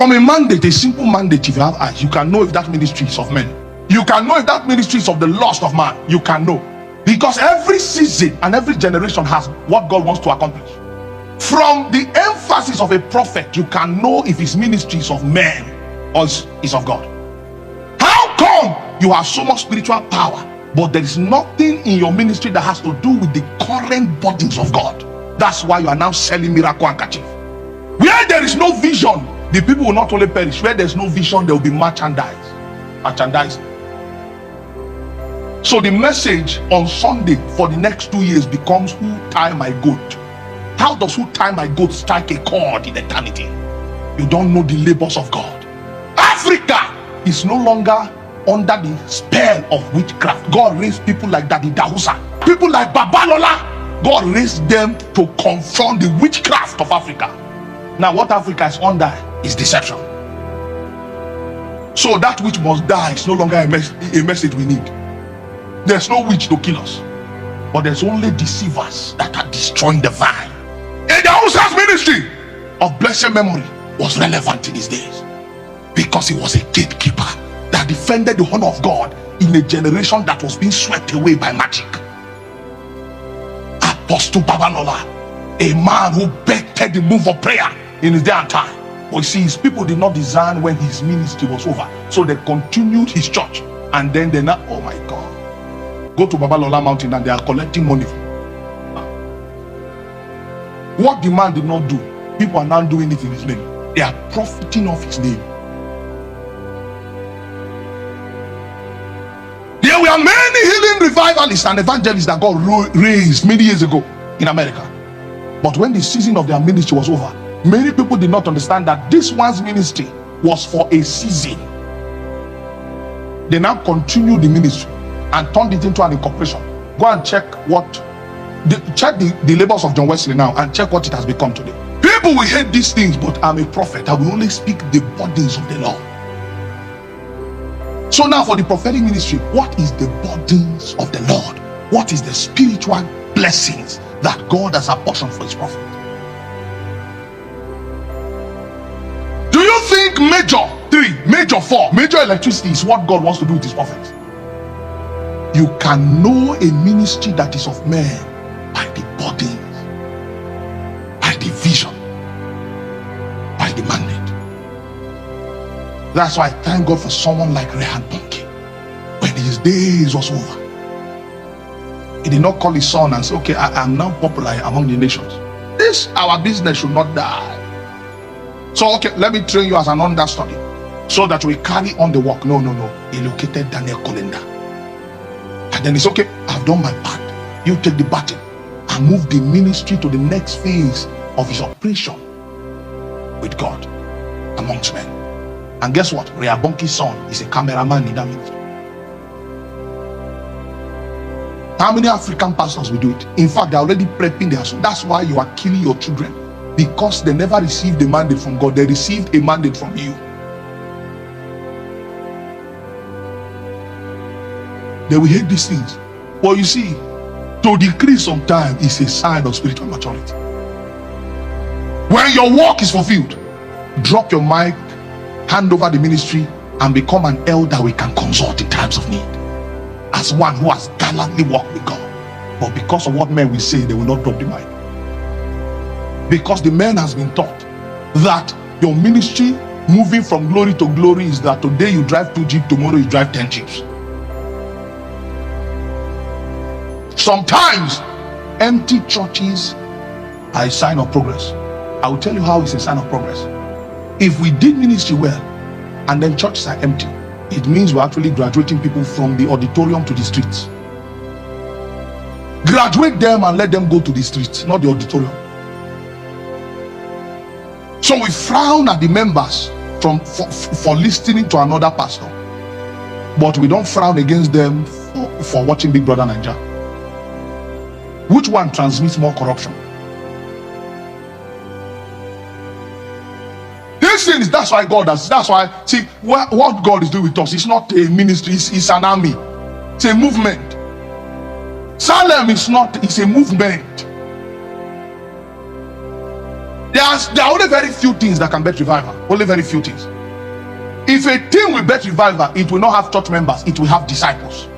From a mandate, a simple mandate, if you have eyes, you can know if that ministry is of men. You can know if that ministry is of the lust of man. You can know. Because every season and every generation has what God wants to accomplish. From the emphasis of a prophet, you can know if his ministry is of men or is of God. How come you have so much spiritual power, but there is nothing in your ministry that has to do with the current bodies of God? That's why you are now selling miracle handkerchief. Where there is no vision, the people will not only perish. Where there's no vision, there will be merchandise. So the message on Sunday for the next 2 years becomes, who tie my goat? How does who tie my goat strike a chord in eternity? You don't know the labors of God. Africa is no longer under the spell of witchcraft. God raised people like Daddy Idahosa, people like Babalola. God raised them to confront the witchcraft of Africa. Now what Africa is under is deception. So that which must die is no longer a message we need. There's no witch to kill us, but there's only deceivers that are destroying the vine. And the Idahosa's ministry of blessed memory was relevant in his days because he was a gatekeeper that defended the honor of God in a generation that was being swept away by magic. Apostle Babalola, a man who bettered the move of prayer in his day and time. But you see, his people did not discern when his ministry was over, so they continued his church, and then they now, oh my God, go to Babalola mountain and they are collecting money. What the man did not do, people are now doing it in his name. They are profiting off his name. There were many healing revivalists and evangelists that God raised many years ago in America. But when the season of their ministry was over, many people did not understand that this one's ministry was for a season. They now continue the ministry and turned it into an incorporation. Go and check the labors of John Wesley now and check what it has become today. People will hate these things, but I'm a prophet. I will only speak the burdens of the Lord. So now for the prophetic ministry, what is the burdens of the Lord? What is the spiritual blessings that God has apportioned for his prophet? Do you think major 3, major 4, major electricity is what God wants to do with his prophets? You can know a ministry that is of men by the burdens, by the vision, by the mandate. That's why I thank God for someone like Rehan Bonke. When his days was over, he did not call his son and say, okay, I am now popular among the nations. This, our business should not die. So, okay, let me train you as an understudy so that we carry on the work. No. He located Daniel Kolenda. And then it's okay, I've done my part. You take the baton and move the ministry to the next phase of his operation with God amongst men. And guess what? Rehabonki's son is a cameraman in that ministry. How many African pastors will do it? In fact, they're already prepping their son. That's why you are killing your children, because they never received a mandate from God. They received a mandate from you. They will hate these things. But you see, to decrease sometimes is a sign of spiritual maturity. When your work is fulfilled, drop your mic, hand over the ministry, and become an elder we can consult in times of need, as one who has gallantly walked with God. But because of what men will say, they will not drop the mic. Because the man has been taught that your ministry moving from glory to glory is that today you drive 2 jeeps, tomorrow you drive 10 jeeps. Sometimes empty churches are a sign of progress. I will tell you how it's a sign of progress. If we did ministry well and then churches are empty, it means we're actually graduating people from the auditorium to the streets. Graduate them and let them go to the streets, not the auditorium. So we frown at the members for listening to another pastor, but we don't frown against them for watching Big Brother Naija. Which one transmits more corruption? These things, that's why God does. That's why, see, what God is doing with us, it's not a ministry, it's an army. It's a movement. Salem is not, it's a movement. There There are only very few things that can bet revival. Only very few things. If a team will bet revival, it will not have church members, it will have disciples.